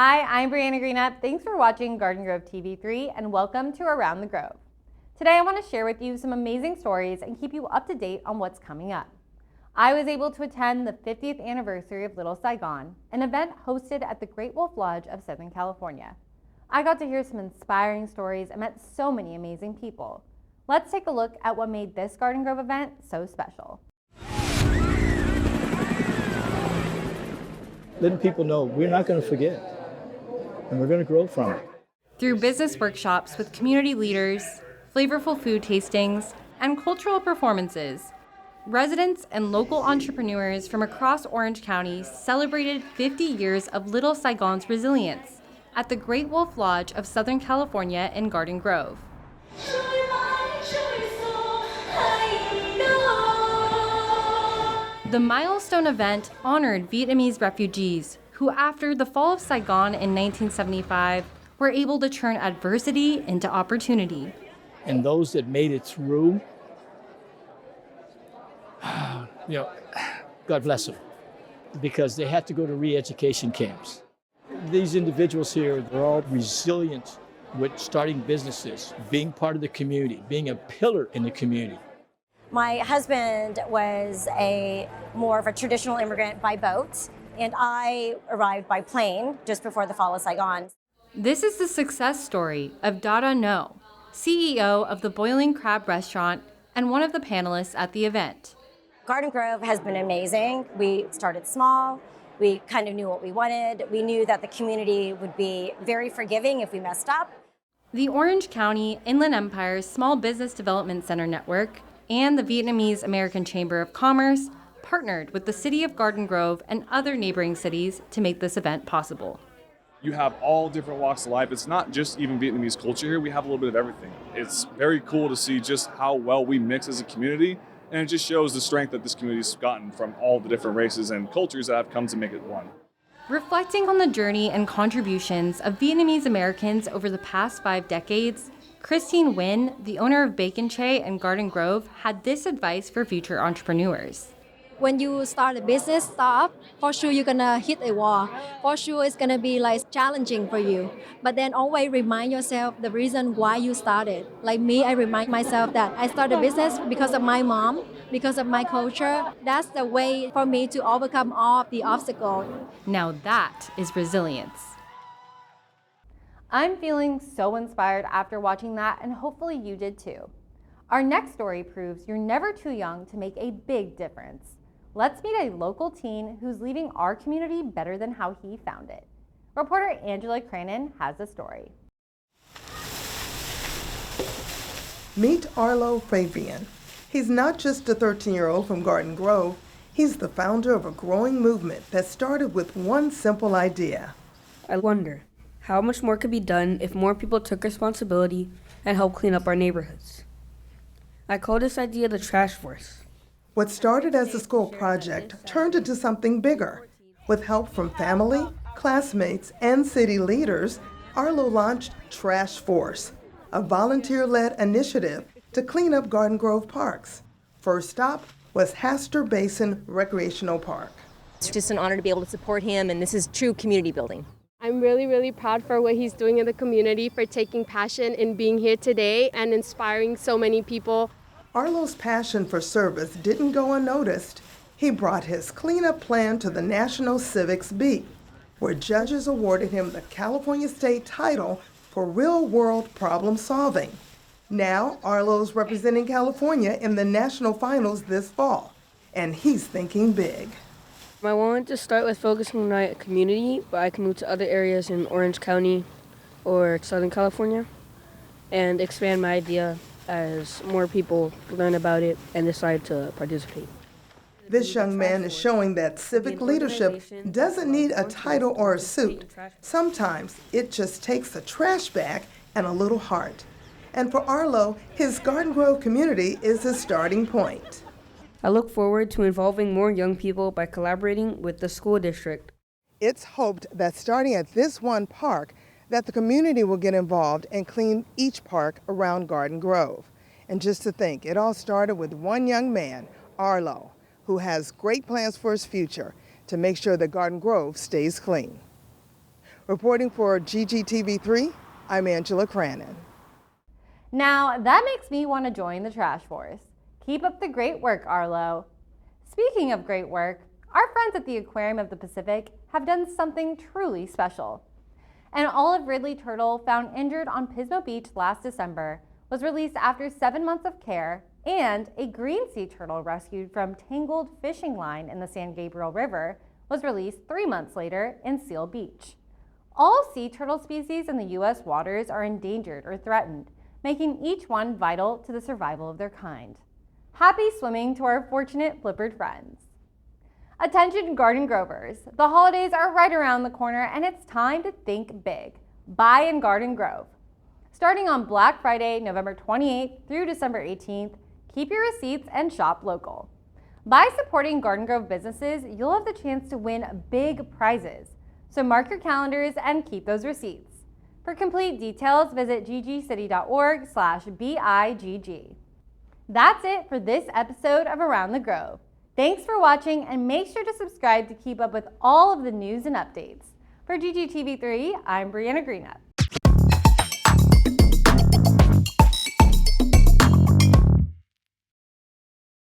Hi, I'm Breanna Greenup. Thanks for watching Garden Grove TV3 and welcome to Around the Grove. Today I want to share with you some amazing stories and keep you up to date on what's coming up. I was able to attend the 50th anniversary of Little Saigon, an event hosted at the Great Wolf Lodge of Southern California. I got to hear some inspiring stories and met so many amazing people. Let's take a look at what made this Garden Grove event so special. Letting people know we're not going to forget and we're going to grow from it. Through business workshops with community leaders, flavorful food tastings, and cultural performances, residents and local entrepreneurs from across Orange County celebrated 50 years of Little Saigon's resilience at the Great Wolf Lodge of Southern California in Garden Grove. The milestone event honored Vietnamese refugees who, after the fall of Saigon in 1975, were able to turn adversity into opportunity. And those that made it through, God bless them, because they had to go to re-education camps. These individuals here, they're all resilient with starting businesses, being part of the community, being a pillar in the community. My husband was more of a traditional immigrant by boat, and I arrived by plane just before the fall of Saigon. This is the success story of Dada Ngo, CEO of the Boiling Crab Restaurant and one of the panelists at the event. Garden Grove has been amazing. We started small. We kind of knew what we wanted. We knew that the community would be very forgiving if we messed up. The Orange County Inland Empire Small Business Development Center Network and the Vietnamese American Chamber of Commerce partnered with the city of Garden Grove and other neighboring cities to make this event possible. You have all different walks of life. It's not just even Vietnamese culture here. We have a little bit of everything. It's very cool to see just how well we mix as a community, and it just shows the strength that this community's gotten from all the different races and cultures that have come to make it one. Reflecting on the journey and contributions of Vietnamese Americans over the past 5 decades, Christine Nguyen, the owner of Bacon Che and Garden Grove, had this advice for future entrepreneurs. When you start a business startup, for sure you're gonna hit a wall. For sure it's gonna be challenging for you. But then always remind yourself the reason why you started. Like me, I remind myself that I started a business because of my mom, because of my culture. That's the way for me to overcome all of the obstacles. Now that is resilience. I'm feeling so inspired after watching that, and hopefully you did too. Our next story proves you're never too young to make a big difference. Let's meet a local teen who's leaving our community better than how he found it. Reporter Angela Cranon has the story. Meet Arlo Fabian. He's not just a 13-year-old from Garden Grove. He's the founder of a growing movement that started with one simple idea. I wonder how much more could be done if more people took responsibility and helped clean up our neighborhoods. I call this idea the Trash Force. What started as a school project turned into something bigger. With help from family, classmates, and city leaders, Arlo launched Trash Force, a volunteer-led initiative to clean up Garden Grove parks. First stop was Haster Basin Recreational Park. It's just an honor to be able to support him, and this is true community building. I'm really proud for what he's doing in the community, for taking passion in being here today and inspiring so many people. Arlo's passion for service didn't go unnoticed. He brought his cleanup plan to the National Civics Beat, where judges awarded him the California State title for real-world problem solving. Now, Arlo's representing California in the national finals this fall, and he's thinking big. I wanted to start with focusing on my community, but I can move to other areas in Orange County or Southern California and expand my idea as more people learn about it and decide to participate. This young man is showing that civic leadership doesn't need a title or a suit. Sometimes it just takes a trash bag and a little heart. And for Arlo, his Garden Grove community is his starting point. I look forward to involving more young people by collaborating with the school district. It's hoped that starting at this one park, that the community will get involved and clean each park around Garden Grove. And just to think, it all started with one young man, Arlo, who has great plans for his future to make sure that Garden Grove stays clean. Reporting for GGTV3, I'm Angela Cranon. Now, that makes me want to join the trash force. Keep up the great work, Arlo. Speaking of great work, our friends at the Aquarium of the Pacific have done something truly special. An olive ridley turtle found injured on Pismo Beach last December was released after 7 months of care, and a green sea turtle rescued from tangled fishing line in the San Gabriel River was released 3 months later in Seal Beach. All sea turtle species in the U.S. waters are endangered or threatened, making each one vital to the survival of their kind. Happy swimming to our fortunate flippered friends. Attention Garden Grovers, the holidays are right around the corner and it's time to think big. Buy in Garden Grove. Starting on Black Friday, November 28th through December 18th, keep your receipts and shop local. By supporting Garden Grove businesses, you'll have the chance to win big prizes. So mark your calendars and keep those receipts. For complete details, visit ggcity.org/BIGG. That's it for this episode of Around the Grove. Thanks for watching and make sure to subscribe to keep up with all of the news and updates. For GGTV3, I'm Breanna Greenup.